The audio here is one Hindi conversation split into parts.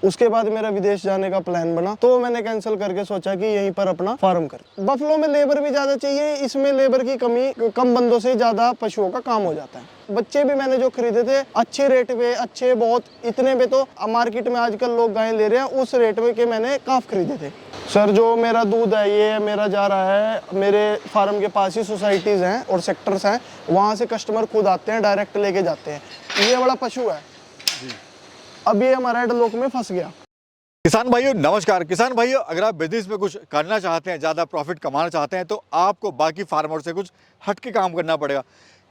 उसके बाद मेरा विदेश जाने का प्लान बना, तो मैंने कैंसिल करके सोचा कि यहीं पर अपना फार्म कर। बफलो में लेबर भी ज्यादा चाहिए, इसमें लेबर की कमी, कम बंदों से ज्यादा पशुओं का काम हो जाता है। बच्चे भी मैंने जो खरीदे थे अच्छे रेट पे, अच्छे बहुत, इतने पे तो मार्केट में आजकल लोग गाय ले रहे हैं, उस रेट पे के मैंने काफ खरीदे थे। सर जो मेरा दूध है ये मेरा जा रहा है, मेरे फार्म के पास ही सोसाइटीज हैं और सेक्टर्स हैं, वहाँ से कस्टमर खुद आते हैं, डायरेक्ट लेके जाते हैं। ये बड़ा पशु है, अब ये हमारा एडलॉक में फंस गया। किसान भाइयों नमस्कार। किसान भाइयों, अगर आप बिजनेस में कुछ करना चाहते हैं, ज़्यादा प्रॉफिट कमाना चाहते हैं, तो आपको बाकी फार्मर से कुछ हट के काम करना पड़ेगा।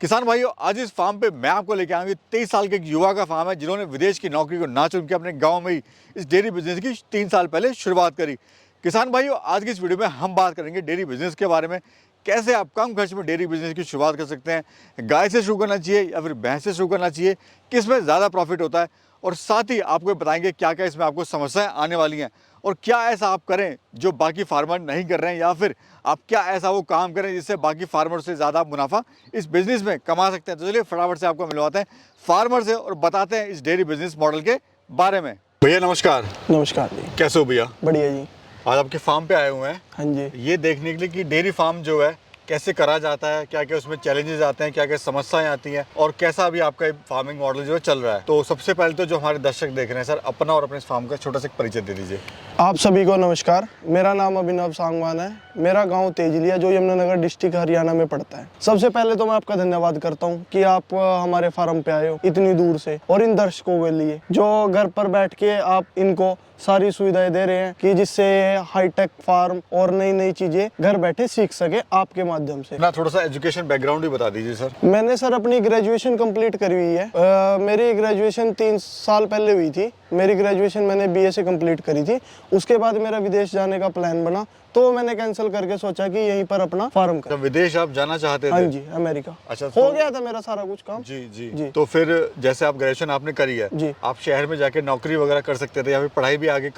किसान भाइयों, आज इस फार्म पे मैं आपको लेके आऊँगी। 23 साल के एक युवा का फार्म है जिन्होंने विदेश की नौकरी को ना चुन के अपने गाँव में ही इस डेयरी बिजनेस की 3 साल पहले शुरुआत करी। किसान भाइयों, आज की इस वीडियो में हम बात करेंगे डेयरी बिजनेस के बारे में, कैसे आप कम खर्च में डेयरी बिजनेस की शुरुआत कर सकते हैं। गाय से शुरू करना चाहिए या फिर भैंस से शुरू करना चाहिए, किस में ज़्यादा प्रॉफिट होता है, और साथ ही आपको बताएंगे क्या क्या इसमें आपको समस्याएं आने वाली हैं और क्या ऐसा आप करें जो बाकी फार्मर नहीं कर रहे हैं, या फिर आप क्या ऐसा वो काम करें जिससे बाकी फार्मर से ज़्यादा मुनाफा इस बिज़नेस में कमा सकते हैं। तो चलिए फटाफट से आपको मिलवाते हैं फार्मर से और बताते हैं इस डेयरी बिजनेस मॉडल के बारे में। भैया नमस्कार। नमस्कार जी। कैसे हो भैया? बढ़िया जी। आज आपके फार्म पे आए हुए हैं हाँ जी। ये देखने के लिए कि डेयरी फार्म जो है कैसे करा जाता है, क्या क्या उसमें चैलेंजेस आते हैं, क्या क्या समस्याएं आती हैं, और कैसा अभी आपका फार्मिंग मॉडल जो है चल रहा है। तो सबसे पहले तो जो हमारे दर्शक देख रहे हैं सर, अपना और अपने इस फार्म का छोटा सा परिचय दे दीजिए। आप सभी को नमस्कार। मेरा नाम अभिनव सांगवान है, मेरा गांव तेजलिया जो यमुनानगर डिस्ट्रिक्ट हरियाणा में पड़ता है। सबसे पहले तो मैं आपका धन्यवाद करता हूं कि आप हमारे फार्म पे आए हो इतनी दूर से, और इन दर्शकों के लिए जो घर पर बैठ के आप इनको सारी सुविधाएं दे रहे हैं कि जिससे हाईटेक फार्म और नई नई चीजें घर बैठे सीख सके आपके माध्यम से। ना थोड़ा सा एजुकेशन बैकग्राउंड भी बता दीजिए सर। मैंने सर अपनी ग्रेजुएशन कंप्लीट करी हुई है। मेरी ग्रेजुएशन 3 साल पहले हुई थी। मेरी ग्रेजुएशन मैंने बीए से कंप्लीट करी थी। उसके बाद मेरा विदेश जाने का प्लान बना, तो मैंने कैंसिल करके सोचा कि यहीं पर अपना फार्म कर। विदेश आप जाना चाहते थे? हाँ जी, अमेरिका। अच्छा, हो गया था मेरा सारा कुछ काम। जी जी जी। तो फिर जैसे आप ग्रेजुएशन आपने करी है जी। आप शहर में जाके नौकरी वगैरह कर सकते थे या फिर पढ़ाई भी आगे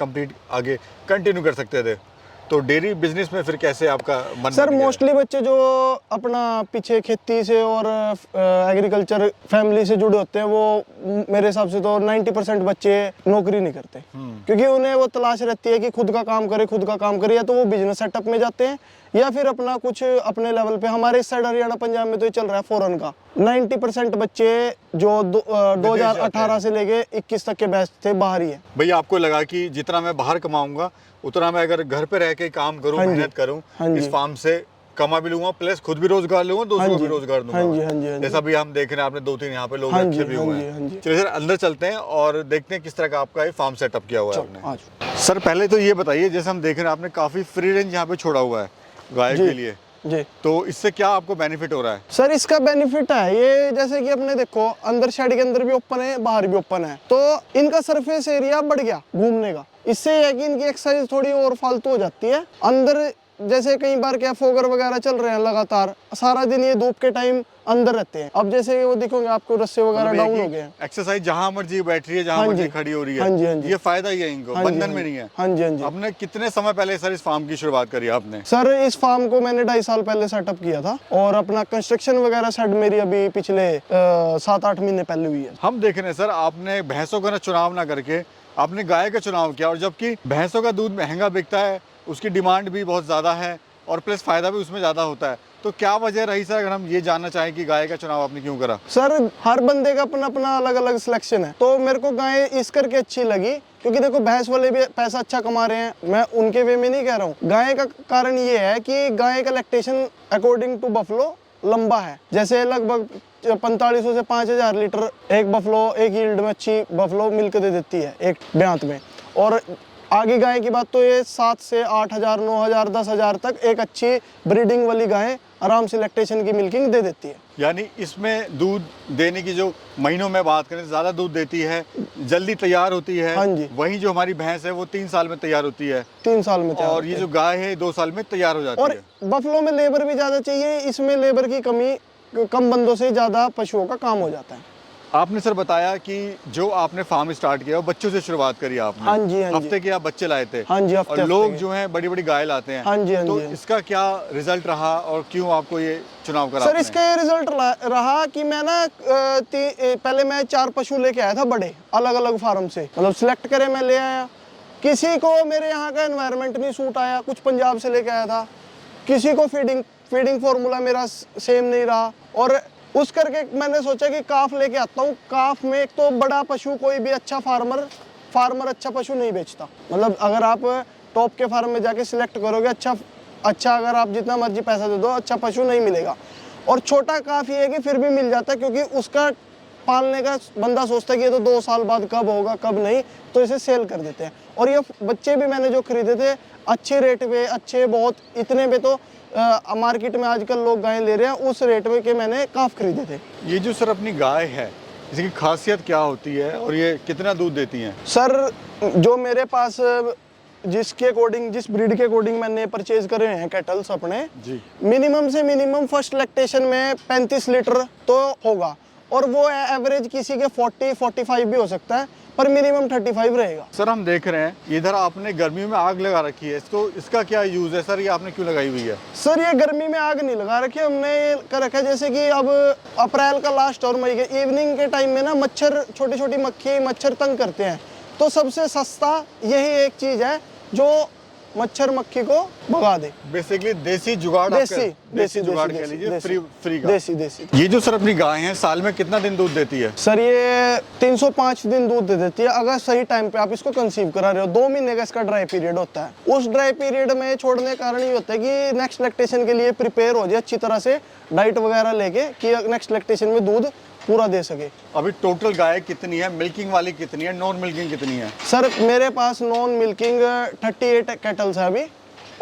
कंटिन्यू कर सकते थे, तो डेयरी बिजनेस में फिर कैसे आपका मन सर बन गया? मोस्टली बच्चे जो अपना पीछे खेती से और एग्रीकल्चर फैमिली से जुड़े होते हैं, वो मेरे हिसाब से तो 90% बच्चे नौकरी नहीं करते, क्योंकि उन्हें वो तलाश रहती है कि खुद का काम करे, या तो वो बिजनेस सेटअप में जाते हैं या फिर अपना कुछ अपने लेवल पे। हमारे इस साइड हरियाणा पंजाब में तो ये चल रहा है फॉरेन का। 90% बच्चे जो 2018 से लेके 21 तक के बैच थे बाहर ही है। भैया आपको लगा कि जितना मैं बाहर कमाऊंगा उतना मैं अगर घर पे रह के काम करूं, मेहनत करूं, इस फार्म से कमा भी लूंगा, प्लस खुद भी रोजगार लूंगा, दूसरों को भी रोजगार दूंगा। जैसा भी हम देख रहे हैं, आपने 2-3 यहाँ पे लोग रखे भी हुए हैं। चलिए सर अंदर चलते हैं और देखते हैं किस तरह का आपका ये फार्म सेटअप किया हुआ है आपने। सर पहले तो ये बताइए, जैसे हम देख रहे हैं आपने काफी फ्री रेंज यहाँ पे छोड़ा हुआ है गाय के लिए जी, तो इससे क्या आपको बेनिफिट हो रहा है? सर इसका बेनिफिट है ये, जैसे कि अपने देखो अंदर शेड के अंदर भी ओपन है, बाहर भी ओपन है, तो इनका सरफेस एरिया बढ़ गया घूमने का। इससे है कि इनकी एक्सरसाइज थोड़ी और फालतू हो जाती है। अंदर जैसे कई बार क्या फोगर वगैरह चल रहे हैं लगातार, सारा दिन ये धूप के टाइम अंदर रहते हैं। अब जैसे वो दिखोगे आपको रस्से वगैरह डाउन हो गए हैं, एक्सरसाइज जहां मर्जी बैठ रही है, जहां मर्जी खड़ी हो रही है। हाँ जी, हाँ जी। ये फायदा ही है इनको, बंधन में नहीं है। हाँ जी, हाँ जी। आपने कितने समय पहले सर इस फार्म की शुरुआत करी आपने? सर इस फार्म को मैंने 2.5 साल पहले सेटअप किया था, और अपना कंस्ट्रक्शन वगैरह सेट मेरी अभी पिछले 7-8 महीने पहले हुई है। हम देख रहे हैं सर, आपने भैंसों का चुनाव ना करके आपने गाय का चुनाव किया, और जबकि भैंसों का दूध महंगा बिकता है, उसकी डिमांड भी बहुत ज्यादा है और प्लस फायदा भी उसमें ज्यादा होता है, तो क्या वजह रही सर, अगर हम ये जानना चाहें कि गाय का चुनाव आपने क्यों करा? सर हर बंदे का अपना अपना अलग अलग सिलेक्शन है, तो मेरे को गाय इस करके अच्छी लगी क्योंकि देखो भैंस वाले भी पैसा अच्छा कमा रहे हैं, मैं उनके वे में नहीं कह रहा हूँ। गाय का कारण ये है कि गाय का लैक्टेशन अकॉर्डिंग टू बफलो लंबा है, जैसे लगभग 4500 से 5000 लीटर एक बफलो एक यील्ड में अच्छी बफलो मिल्क दे देती है एक ब्यांत में, और आगे गाय की बात तो ये 7 से 8000, 9000, 10,000 तक एक अच्छी ब्रीडिंग वाली गाय आराम से लैक्टेशन की मिल्किंग दे देती है। यानी इसमें दूध देने की जो महीनों में बात करें, ज्यादा दूध देती है, जल्दी तैयार होती है। हाँ जी। वहीं जो हमारी भैंस है वो 3 साल में तैयार होती है। 3 साल में तैयार और ये जो गाय है 2 साल में तैयार हो जाती और है। बफलो में लेबर भी ज्यादा चाहिए, इसमें लेबर की कमी, कम बंदों से ज्यादा पशुओं का काम हो जाता है। आपने सर बताया कि जो आपने फार्म स्टार्ट किया वो बच्चों से शुरुआत करी आपने। हाँ जी, हाँ जी। हफ्ते के आप बच्चे लाए थे। हाँ जी, हफ्ते और हफ्ते लोग के। जो हैं बड़ी बड़ी गाय लाते हैं। हाँ जी, हाँ तो जी। इसका क्या रिजल्ट रहा और क्यों आपको ये चुनाव करा सर आपने? इसका ये रिजल्ट रहा कि मैं ना पहले मैं 4 पशु लेके आया था बड़े, अलग अलग फार्म से, मतलब सिलेक्ट करे मैं ले आया। किसी को मेरे यहाँ का एनवायरनमेंट नहीं सूट आया, कुछ पंजाब से लेके आया था। किसी को फीडिंग फार्मूला मेरा सेम नहीं रहा, और उस करके मैंने सोचा कि काफ लेके आता हूँ। काफ में एक तो बड़ा पशु कोई भी अच्छा फार्मर अच्छा पशु नहीं बेचता। मतलब अगर आप टॉप के फार्म में जाके सिलेक्ट करोगे अच्छा अगर आप जितना मर्जी पैसा दे दो, अच्छा पशु नहीं मिलेगा। और छोटा काफ ये है कि फिर भी मिल जाता है, क्योंकि उसका पालने का बंदा सोचता है कि ये तो 2 साल बाद कब होगा कब नहीं, तो इसे सेल कर देते हैं। और ये बच्चे भी मैंने जो खरीदे थे अच्छे रेट पे, अच्छे बहुत, इतने पे तो मार्केट में आजकल लोग गाय ले रहे हैं, उस रेट में के मैंने काफ खरीदे थे। ये जो सर अपनी गाय है, इसकी खासियत क्या होती है और ये कितना दूध देती हैं? सर जो मेरे पास जिस ब्रीड के अकॉर्डिंग मैंने परचेज करे हैं कैटल्स अपने जी। मिनिमम से मिनिमम फर्स्ट लैक्टेशन में 35 लीटर तो होगा, और वो एवरेज किसी के 40-45 भी हो सकता है, पर मिनिमम 35 रहेगा। सर हम देख रहे हैं इधर आपने गर्मियों में आग लगा रखी है, इसका क्या यूज है सर? ये आपने क्यों लगाई हुई है? सर ये गर्मी में आग नहीं लगा रखी, हमने ये कर रखा है जैसे कि अब अप्रैल का लास्ट और मई के इवनिंग के टाइम में ना मच्छर, छोटी छोटी मच्छर तंग करते हैं, तो सबसे सस्ता यही एक चीज है जो मच्छर मक्खी को भगा दे। बेसिकली देसी जुगाड़, देसी जुगाड़ कह लीजिए, फ्री का। देसी। ये जो सर अपनी गाय है साल में कितना दिन दूध देती है? सर ये 305 दिन दूध दे देती है, अगर सही टाइम पे आप इसको कंसीव करा रहे हो। 2 महीने का इसका ड्राई पीरियड होता है। उस ड्राई पीरियड में छोड़ने का कारण ये होता है कि नेक्स्ट लैक्टेशन के लिए प्रिपेयर हो जाए अच्छी तरह से, डाइट वगैरह लेके, कि नेक्स्ट लैक्टेशन में दूध पूरा दे सके। अभी टोटल गाय कितनी है? मिल्किंग वाली कितनी है? नॉन मिल्किंग कितनी है? सर मेरे पास नॉन मिल्किंग 38 कैटल्स है अभी,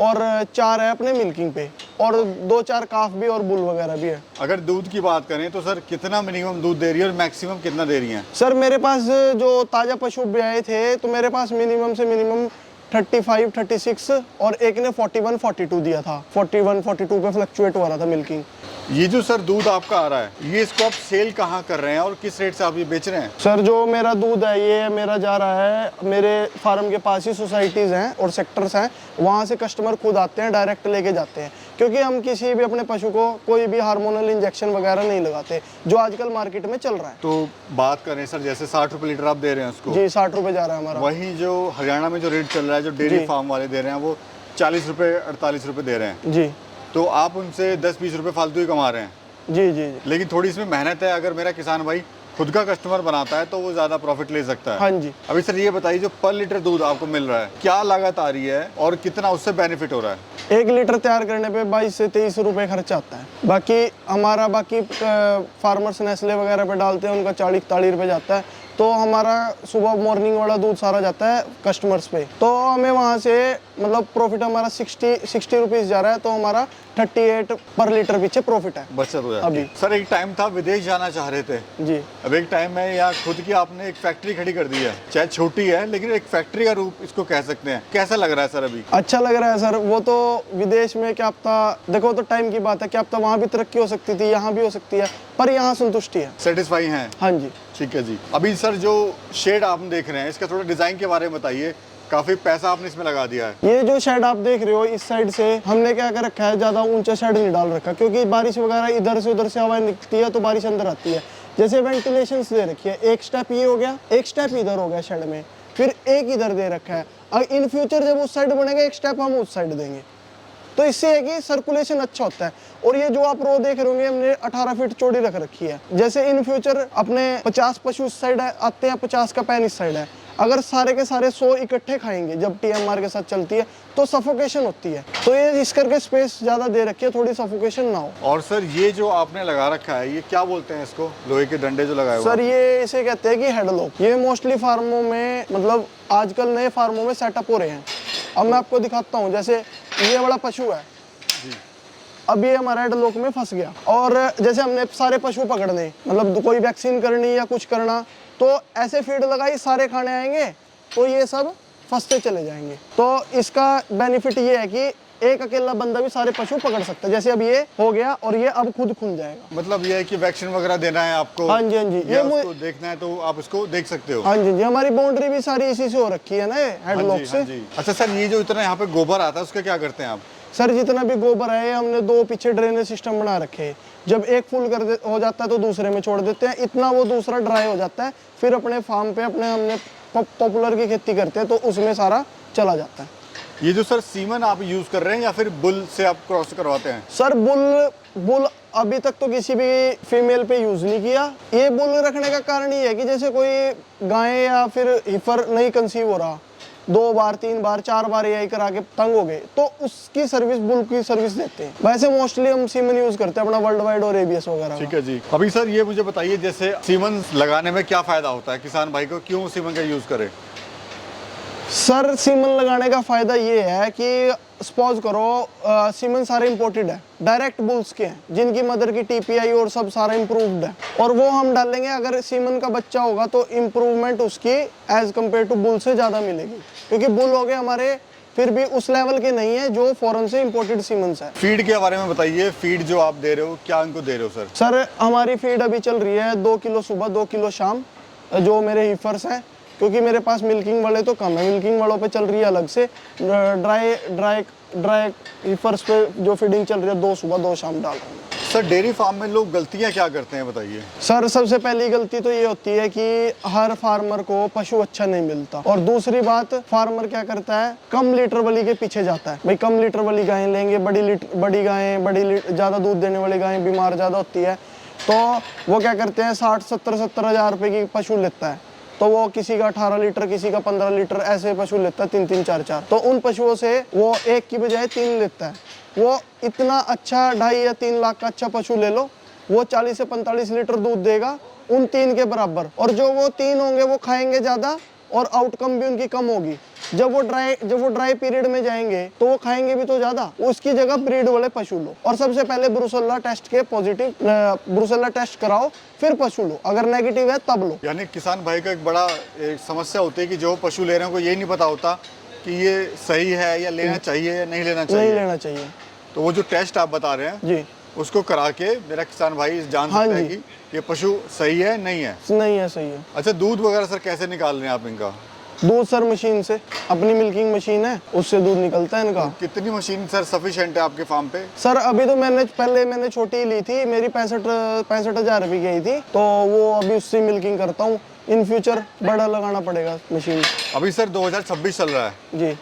और 4 है अपने मिल्किंग पे, और 2-4 काफ भी और बुल वगैरह भी है। अगर दूध की बात करें तो सर कितना मिनिमम दूध दे रही है और मैक्सिमम कितना दे रही है? सर मेरे पास जो ताज़ा पशु ब्याए थे तो मेरे पास मिनिमम से मिनिमम 35-36 और एक ने 41-42 दिया था। 41-42 पे फ्लक्चुएट हो रहा था मिल्किंग। ये जो सर दूध आपका आ रहा है, ये इसको आप सेल कहाँ कर रहे हैं और किस रेट से आप ये बेच रहे हैं? सर जो मेरा दूध है ये मेरा जा रहा है, मेरे फार्म के पास ही सोसाइटीज़ हैं और सेक्टर्स हैं, वहाँ से कस्टमर खुद आते हैं, डायरेक्ट लेके जाते हैं, क्योंकि हम किसी भी अपने पशु को कोई भी हार्मोनल इंजेक्शन वगैरह नहीं लगाते, जो आजकल मार्केट में चल रहा है। तो बात करें सर, जैसे 60 रुपये लीटर आप दे रहे हैं उसको? जी 60 रुपये जा रहा है हमारा। वहीं जो हरियाणा में जो रेट चल रहा है, जो डेयरी फार्म वाले दे रहे हैं, वो 40 रुपये 48 रुपये दे रहे हैं। जी। तो आप उनसे 10-20 रुपये फालतू ही कमा रहे हैं। जी। लेकिन थोड़ी इसमें मेहनत है। अगर मेरा किसान भाई खुद का कस्टमर बनाता है तो वो ज़्यादा प्रॉफिट ले सकता है। हाँ जी। अभी सर ये बताइए, जो पर लीटर दूध आपको मिल रहा है, क्या लागत आ रही है और कितना उससे बेनिफिट हो रहा है? 1 लीटर तैयार करने पे 22 से 23 रुपये खर्चा आता है। बाकी फार्मर्स नेस्ले वगैरह पे डालते हैं, उनका 40-41 रुपये जाता है। तो हमारा सुबह मॉर्निंग वाला दूध सारा जाता है कस्टमर्स पे, तो हमें वहाँ से मतलब प्रॉफिट हमारा 60 रुपीज़ जा रहा है, तो हमारा 38 पर लीटर पीछे प्रॉफिट है, बचत हो जाती अभी। है। सर एक टाइम था विदेश जाना चाह रहे थे, जी। अब एक टाइम है यहाँ खुद की आपने एक फैक्ट्री खड़ी कर दी है, चाहे छोटी है लेकिन एक फैक्ट्री का रूप इसको कह सकते हैं। कैसा लग रहा है सर अभी? अच्छा लग रहा है सर। वो तो विदेश में क्या पता, देखो तो टाइम की बात है, क्या पता वहाँ भी तरक्की हो सकती थी, यहाँ भी हो सकती है, पर यहाँ संतुष्टि है। सेटिस्फाई हैं? हाँ जी। ठीक है जी। अभी सर जो शेड आप देख रहे हैं, इसका थोड़ा डिजाइन के बारे में बताइए। काफी पैसा आपने इसमें लगा दिया है। ये जो शेड आप देख रहे हो इस साइड से हमने क्या कर रखा है, ज्यादा ऊंचा शेड नहीं डाल रखा, क्योंकि बारिश वगैरह इधर से उधर से हवा निकलती है तो बारिश अंदर आती है। जैसे वेंटिलेशन दे रखी है, एक स्टेप ये हो गया, एक स्टेप इधर हो गया शेड में, फिर एक इधर दे रखा है। और इन फ्यूचर जब उस साइड बनेगा, एक स्टेप हम उस साइड देंगे, तो इससे है कि सर्कुलेशन अच्छा होता है। और ये जो आप रो देख रहे होंगे, हमने 18 फीट चौड़ी रख रखी है। जैसे इन फ्यूचर अपने 50 पशु इस साइड आते हैं, 50 का पैन इस साइड है, अगर सारे के सारे 100 इकट्ठे खाएंगे जब TMR के साथ चलती है तो सफोकेशन होती है, तो ये इस करके स्पेस ज्यादा दे रखी है, थोड़ी सफोकेशन ना हो। और सर ये जो आपने लगा रखा है, ये क्या बोलते हैं इसको? लोहे के डंडे जो लगाए हुए? सर ये इसे कहते हैं कि हेडलॉक। ये मोस्टली फार्मों में, मतलब आजकल नए फार्मों में सेटअप हो रहे हैं। अब मैं आपको दिखाता हूँ, जैसे ये बड़ा पशु है जी। अब ये हमारा हेडलॉक में फंस गया, और जैसे हमने सारे पशु पकड़ने, मतलब कोई वैक्सीन करनी या कुछ करना, तो ऐसे फीड लगाई, सारे खाने आएंगे तो ये सब फंसते चले जाएंगे। तो इसका बेनिफिट ये है कि एक अकेला बंदा भी सारे पशु पकड़ सकता है। जैसे अब ये हो गया और ये अब खुद खुल जाएगा। मतलब ये है कि वैक्सीन वगैरह देना है आपको, हाँ जी, हाँ जी, ये उसको देखना है तो आप इसको देख सकते हो। हाँ जी जी, हमारी बाउंड्री भी सारी इसी से हो रखी है ना, हेडलॉक से। अच्छा सर, ये जो इतना यहाँ पे गोबर आता है उसका क्या करते हैं आप? सर जितना भी गोबर है हमने 2 पीछे ड्रेनेज सिस्टम बना रखे हैं। जब एक फुल हो जाता है तो दूसरे में छोड़ देते हैं, इतना वो दूसरा ड्राई हो जाता है, फिर अपने फार्म पे हमने पॉपुलर की खेती करते हैं तो उसमें सारा चला जाता है। ये जो सर सीमन आप यूज कर रहे हैं या फिर बुल से आप क्रॉस करवाते हैं? सर बुल अभी तक तो किसी भी फीमेल पे यूज नहीं किया। ये बुल रखने का कारण ये है कि जैसे कोई गाय या फिर हिफर नहीं कंसीव हो रहा, 2 बार 3 बार 4 बार यही करा के तंग हो गए, तो उसकी सर्विस बुल की सर्विस देते हैं। वैसे मोस्टली हम सीमन यूज करते हैं अपना वर्ल्ड वाइड और एबीएस वगैरह। ठीक है जी। अभी सर ये मुझे बताइए, जैसे सीमन लगाने में क्या फायदा होता है किसान भाई को, क्यों सीमन का यूज करे? सर सीमन लगाने का फायदा ये है कि सपोज करो सीमन सारे इंपोर्टेड है, डायरेक्ट बुल्स के हैं जिनकी मदर की टीपीआई और सब सारा इम्प्रूव्ड है, और वो हम डालेंगे। अगर सीमन का बच्चा होगा तो इम्प्रूवमेंट उसकी एज कम्पेयर टू बुल से ज़्यादा मिलेगी, क्योंकि बुल हो गए हमारे फिर भी उस लेवल के नहीं है जो फॉरेन से इम्पोर्टेड सीमन्स है। फीड के बारे में बताइए, फीड जो आप दे रहे हो क्या इनको दे रहे हो सर? सर हमारी फीड अभी चल रही है 2 किलो सुबह 2 किलो शाम, जो मेरे हीफर्स हैं, क्योंकि मेरे पास मिल्किंग वाले तो कम है, मिल्किंग वालों पे चल रही है अलग से। ड्राई हीफर्स पे जो फीडिंग चल रही है 2 सुबह 2 शाम डाल रहा हूँ। सर डेयरी फार्म में लोग गलतियां क्या करते हैं बताइए? सर सबसे पहली गलती तो ये होती है कि हर फार्मर को पशु अच्छा नहीं मिलता, और दूसरी बात फार्मर क्या करता है, कम लीटर वाली के पीछे जाता है। भाई कम लीटर वाली गायें लेंगे, बड़ी गायें ज़्यादा दूध देने वाली गायें बीमार ज़्यादा होती है, तो वो क्या करते हैं 60-70 हज़ार रुपये की पशु लेता है, तो वो किसी का 18 लीटर किसी का 15 लीटर ऐसे पशु लेता है, 3-3 4-4। तो उन पशुओं से वो 1 की बजाय 3 लेता है। वो इतना अच्छा 2.5 या 3 लाख का अच्छा पशु ले लो, वो 40 से 45 लीटर दूध देगा उन 3 के बराबर, और जो वो 3 होंगे वो खाएंगे ज़्यादा और आउटकम भी उनकी कम होगी। जब वो ड्राई पीरियड में जाएंगे तो वो खाएंगे भी तो ज़्यादा। उसकी जगह ब्रीड वाले पशु लो, और सबसे पहले ब्रुसेल्ला टेस्ट के पॉजिटिव ब्रुसेल्ला टेस्ट कराओ, फिर पशु लो, अगर नेगेटिव है तब लो। यानी किसान भाई का एक बड़ा समस्या होती है कि जो पशु ले रहे हैं को ये नहीं पता होता कि ये सही है या लेना चाहिए या नहीं लेना चाहिए। नहीं लेना चाहिए। तो वो जो टेस्ट आप बता रहे हैं जी, उसको करा के मेरा किसान भाई जान हाँ सकता है जी। कि ये पशु सही है नहीं है। नहीं है, सही है। अच्छा दूध वगैरह सर कैसे निकाल रहे हैं आप इनका? दूध सर मशीन से, अपनी मिल्किंग मशीन है उससे दूध निकलता है इनका। कितनी मशीन सर सफिशिएंट है आपके फार्म पे? सर अभी तो मैंने छोटी ली थी, मेरी 65 हज़ार रुपये की आई थी, तो वो अभी उससे मिल्किंग करता हूँ। इन फ्यूचर बड़ा लगाना पड़ेगा मशीन। अभी सर 2026 चल रहा है जी,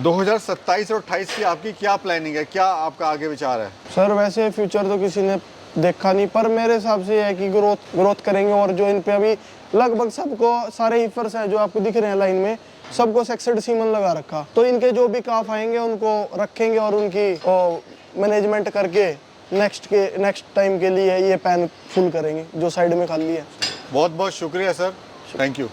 2027 और 28 की आपकी क्या प्लानिंग है, क्या आपका आगे विचार है? सर वैसे फ्यूचर तो किसी ने देखा नहीं, पर मेरे हिसाब से ये है कि ग्रोथ करेंगे, और जो इन पे अभी लगभग सबको सारे हीफर्स हैं जो आपको दिख रहे हैं लाइन में, सबको सेक्सेड सीमन लगा रखा, तो इनके जो भी काफ आएंगे उनको रखेंगे और उनकी मैनेजमेंट करके नेक्स्ट टाइम के लिए ये पैन फुल करेंगे जो साइड में खाली है। बहुत बहुत शुक्रिया सर, थैंक यू।